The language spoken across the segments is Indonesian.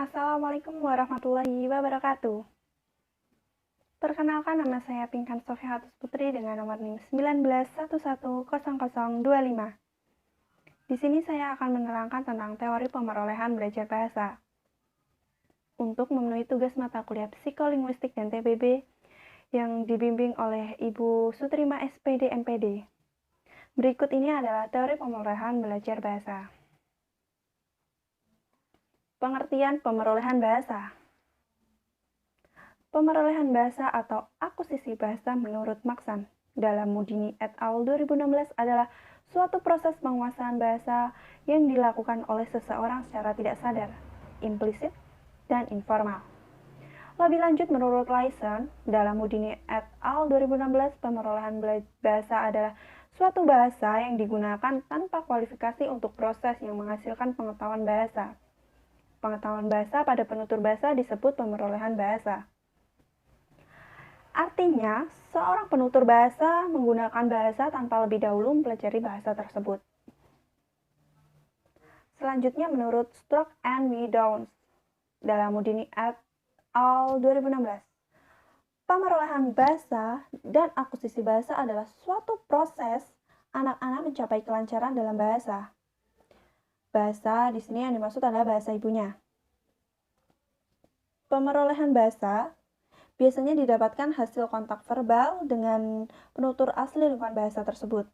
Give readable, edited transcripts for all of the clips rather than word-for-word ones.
Assalamualaikum warahmatullahi wabarakatuh. Perkenalkan, nama saya Pinkan Sofiatus Putri dengan nomor NIM 1911110025. Di sini saya akan menerangkan tentang teori pemerolehan belajar bahasa. Untuk memenuhi tugas mata kuliah Psikolinguistik dan TBB yang dibimbing oleh Ibu Sutrima SPD MPD. Berikut ini adalah teori pemerolehan belajar bahasa. Pengertian pemerolehan bahasa. Pemerolehan bahasa atau akuisisi bahasa menurut Maxan dalam Mudini et al. 2016 adalah suatu proses penguasaan bahasa yang dilakukan oleh seseorang secara tidak sadar, implisit, dan informal. Lebih lanjut, menurut Lyson dalam Mudini et al. 2016, pemerolehan bahasa adalah suatu bahasa yang digunakan tanpa kualifikasi untuk proses yang menghasilkan pengetahuan bahasa. Pengetahuan bahasa pada penutur bahasa disebut pemerolehan bahasa. Artinya, seorang penutur bahasa menggunakan bahasa tanpa lebih dahulu mempelajari bahasa tersebut. Selanjutnya, menurut Strock and Downs dalam Mudini et al. 2016, pemerolehan bahasa dan akuisisi bahasa adalah suatu proses anak-anak mencapai kelancaran dalam bahasa. Bahasa di sini yang dimaksud adalah bahasa ibunya. Pemerolehan bahasa biasanya didapatkan hasil kontak verbal dengan penutur asli lingkungan bahasa tersebut.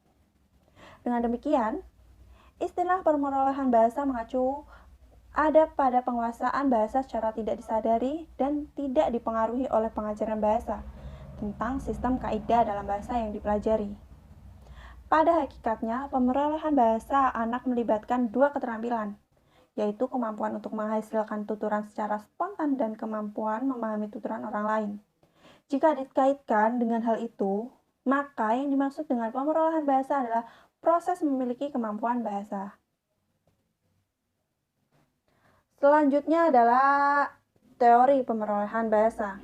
Dengan demikian, istilah pemerolehan bahasa mengacu ada pada penguasaan bahasa secara tidak disadari dan tidak dipengaruhi oleh pengajaran bahasa tentang sistem kaidah dalam bahasa yang dipelajari. Pada hakikatnya, pemerolehan bahasa anak melibatkan dua keterampilan, yaitu kemampuan untuk menghasilkan tuturan secara spontan dan kemampuan memahami tuturan orang lain. Jika dikaitkan dengan hal itu, maka yang dimaksud dengan pemerolehan bahasa adalah proses memiliki kemampuan bahasa. Selanjutnya adalah teori pemerolehan bahasa.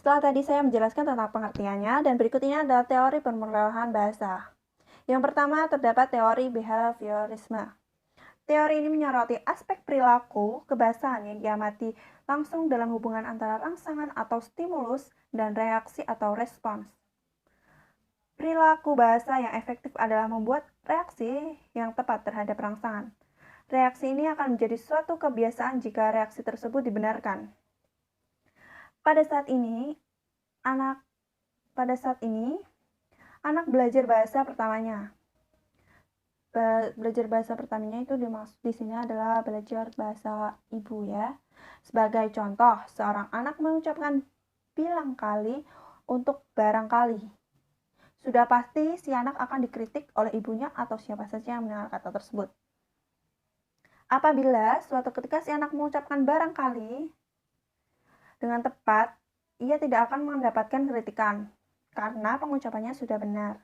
Setelah tadi saya menjelaskan tentang pengertiannya, dan berikut ini adalah teori pemerolehan bahasa. Yang pertama, terdapat teori behaviorisme. Teori ini menyoroti aspek perilaku kebahasaan yang diamati langsung dalam hubungan antara rangsangan atau stimulus dan reaksi atau respons. Perilaku bahasa yang efektif adalah membuat reaksi yang tepat terhadap rangsangan. Reaksi ini akan menjadi suatu kebiasaan jika reaksi tersebut dibenarkan. Pada saat ini, anak belajar bahasa pertamanya. Belajar bahasa pertamanya itu dimaksud di sini adalah belajar bahasa ibu ya. Sebagai contoh, seorang anak mengucapkan bilang kali untuk barangkali. Sudah pasti si anak akan dikritik oleh ibunya atau siapa saja yang mendengar kata tersebut. Apabila suatu ketika si anak mengucapkan barangkali dengan tepat, ia tidak akan mendapatkan kritikan karena pengucapannya sudah benar.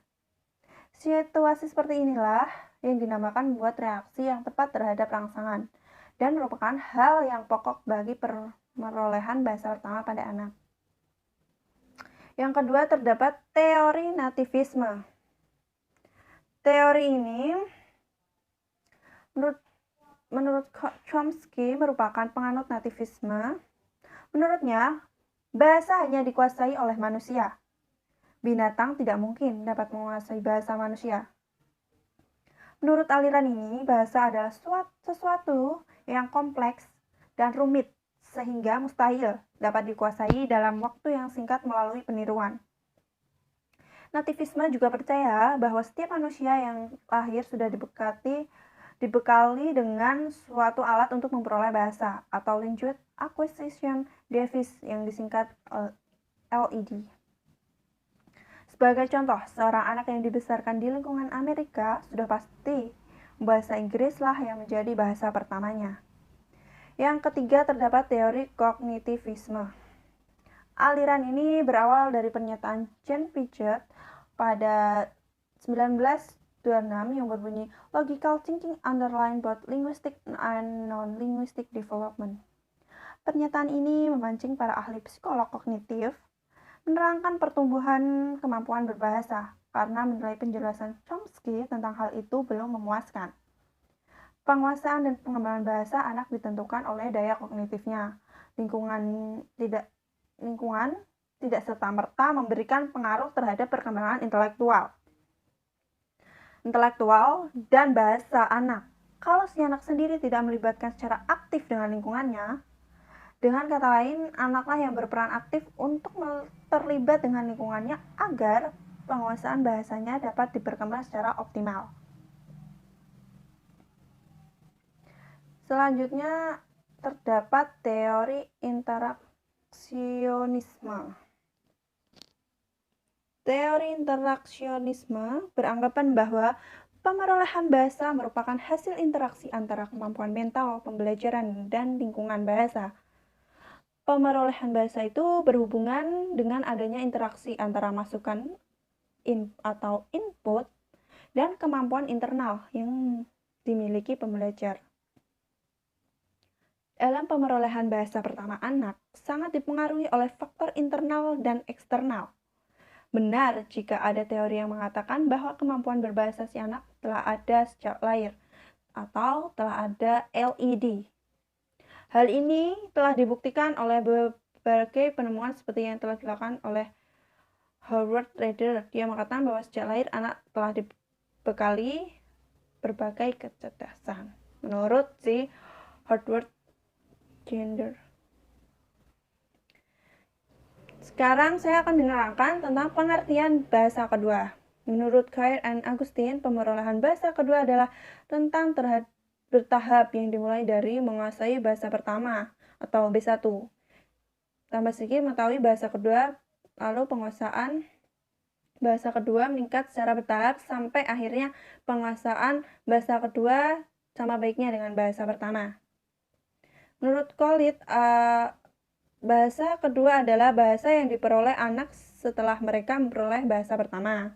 Situasi seperti inilah yang dinamakan membuat reaksi yang tepat terhadap rangsangan dan merupakan hal yang pokok bagi pemerolehan bahasa pertama pada anak. Yang kedua, terdapat teori nativisme. Teori ini menurut Chomsky merupakan penganut nativisme. Menurutnya, bahasa hanya dikuasai oleh manusia. Binatang tidak mungkin dapat menguasai bahasa manusia. Menurut aliran ini, bahasa adalah sesuatu yang kompleks dan rumit, sehingga mustahil dapat dikuasai dalam waktu yang singkat melalui peniruan. Nativisme juga percaya bahwa setiap manusia yang lahir sudah dibekali dengan suatu alat untuk memperoleh bahasa, atau Language Acquisition Device yang disingkat LED. Sebagai contoh, seorang anak yang dibesarkan di lingkungan Amerika sudah pasti bahasa Inggris lah yang menjadi bahasa pertamanya. Yang ketiga, terdapat teori kognitivisme. Aliran ini berawal dari pernyataan Jean Piaget pada 1926 yang berbunyi logical thinking underline both linguistic and non-linguistic development. Pernyataan ini memancing para ahli psikolog kognitif menerangkan pertumbuhan kemampuan berbahasa karena menilai penjelasan Chomsky tentang hal itu belum memuaskan. Penguasaan dan pengembangan bahasa anak ditentukan oleh daya kognitifnya. Lingkungan tidak serta-merta memberikan pengaruh terhadap perkembangan intelektual dan bahasa anak. Kalau si anak sendiri tidak melibatkan secara aktif dengan lingkungannya, dengan kata lain, anaklah yang berperan aktif untuk terlibat dengan lingkungannya agar penguasaan bahasanya dapat diperkembang secara optimal. Selanjutnya terdapat teori interaksionisme. Teori interaksionisme beranggapan bahwa pemerolehan bahasa merupakan hasil interaksi antara kemampuan mental, pembelajaran, dan lingkungan bahasa. Pemerolehan bahasa itu berhubungan dengan adanya interaksi antara masukan atau input dan kemampuan internal yang dimiliki pembelajar. Dalam pemerolehan bahasa pertama anak, sangat dipengaruhi oleh faktor internal dan eksternal. Benar jika ada teori yang mengatakan bahwa kemampuan berbahasa si anak telah ada sejak lahir atau telah ada LED. Hal ini telah dibuktikan oleh berbagai penemuan seperti yang telah dilakukan oleh Howard Rader. Dia mengatakan bahwa sejak lahir anak telah dibekali berbagai kecerdasan. Menurut si Howard Rader. Sekarang saya akan menerangkan tentang pengertian bahasa kedua. Menurut Cair and Augustine, pemerolehan bahasa kedua adalah tentang bertahap yang dimulai dari menguasai bahasa pertama atau B1. Tambah sedikit mengetahui bahasa kedua, lalu penguasaan bahasa kedua meningkat secara bertahap sampai akhirnya penguasaan bahasa kedua sama baiknya dengan bahasa pertama. Menurut Collett, bahasa kedua adalah bahasa yang diperoleh anak setelah mereka memperoleh bahasa pertama.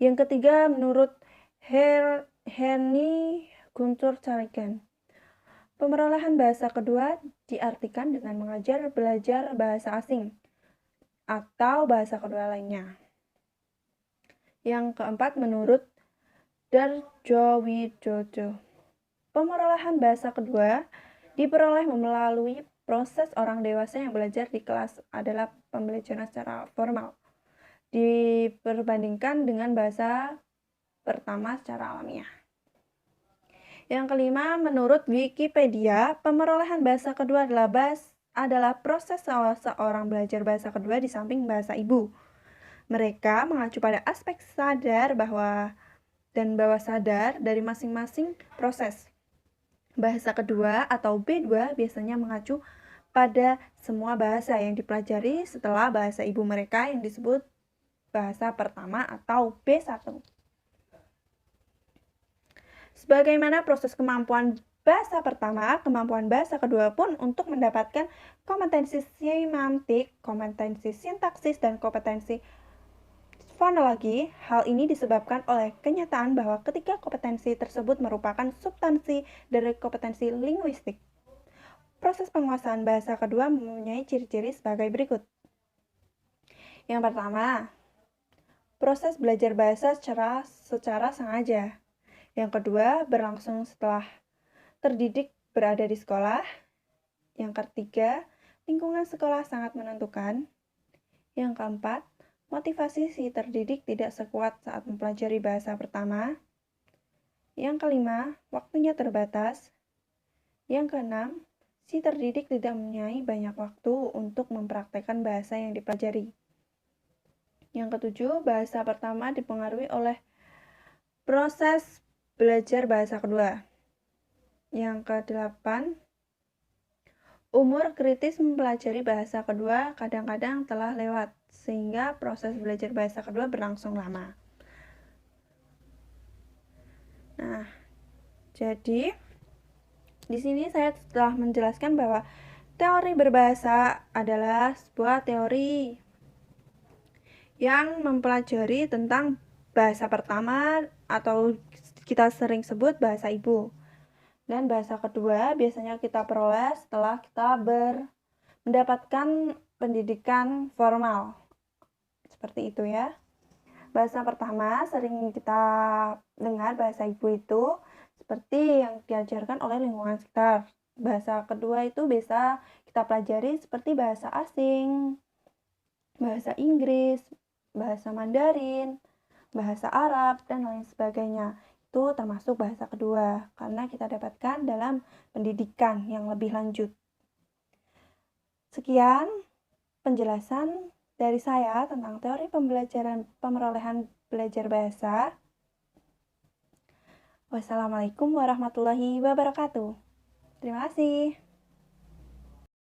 Yang ketiga, menurut Henny Guntur Carigan, pemerolehan bahasa kedua diartikan dengan belajar bahasa asing atau bahasa kedua lainnya. Yang keempat, menurut Darjowidodo, pemerolehan bahasa kedua diperoleh melalui proses orang dewasa yang belajar di kelas adalah pembelajaran secara formal diperbandingkan dengan bahasa pertama secara alamiah. Yang kelima, menurut Wikipedia, pemerolehan bahasa kedua adalah proses seorang belajar bahasa kedua di samping bahasa ibu. Mereka mengacu pada aspek sadar bawah sadar dari masing-masing proses. Bahasa kedua atau B2 biasanya mengacu pada semua bahasa yang dipelajari setelah bahasa ibu mereka yang disebut bahasa pertama atau B1. Sebagaimana proses kemampuan bahasa pertama, kemampuan bahasa kedua pun untuk mendapatkan kompetensi semantik, kompetensi sintaksis, dan kompetensi fonologi. Hal ini disebabkan oleh kenyataan bahwa ketika kompetensi tersebut merupakan substansi dari kompetensi linguistik. Proses penguasaan bahasa kedua mempunyai ciri-ciri sebagai berikut. Yang pertama, proses belajar bahasa secara sengaja. Yang kedua, berlangsung setelah terdidik berada di sekolah. Yang ketiga, lingkungan sekolah sangat menentukan. Yang keempat, motivasi si terdidik tidak sekuat saat mempelajari bahasa pertama. Yang kelima, waktunya terbatas. Yang keenam, si terdidik tidak mempunyai banyak waktu untuk mempraktekkan bahasa yang dipelajari. Yang ketujuh, bahasa pertama dipengaruhi oleh proses belajar bahasa kedua. Yang kedelapan, umur kritis mempelajari bahasa kedua kadang-kadang telah lewat, sehingga proses belajar bahasa kedua berlangsung lama. Nah, jadi di sini saya telah menjelaskan bahwa teori berbahasa adalah sebuah teori yang mempelajari tentang bahasa pertama atau kita sering sebut bahasa ibu. Dan bahasa kedua biasanya kita peroleh setelah kita mendapatkan pendidikan formal. Seperti itu ya. Bahasa pertama sering kita dengar bahasa ibu itu seperti yang diajarkan oleh lingkungan sekitar. Bahasa kedua itu bisa kita pelajari seperti bahasa asing, bahasa Inggris, bahasa Mandarin, bahasa Arab, dan lain sebagainya. Itu termasuk bahasa kedua, karena kita dapatkan dalam pendidikan yang lebih lanjut. Sekian penjelasan dari saya tentang teori pembelajaran pemerolehan belajar bahasa. Wassalamualaikum warahmatullahi wabarakatuh. Terima kasih.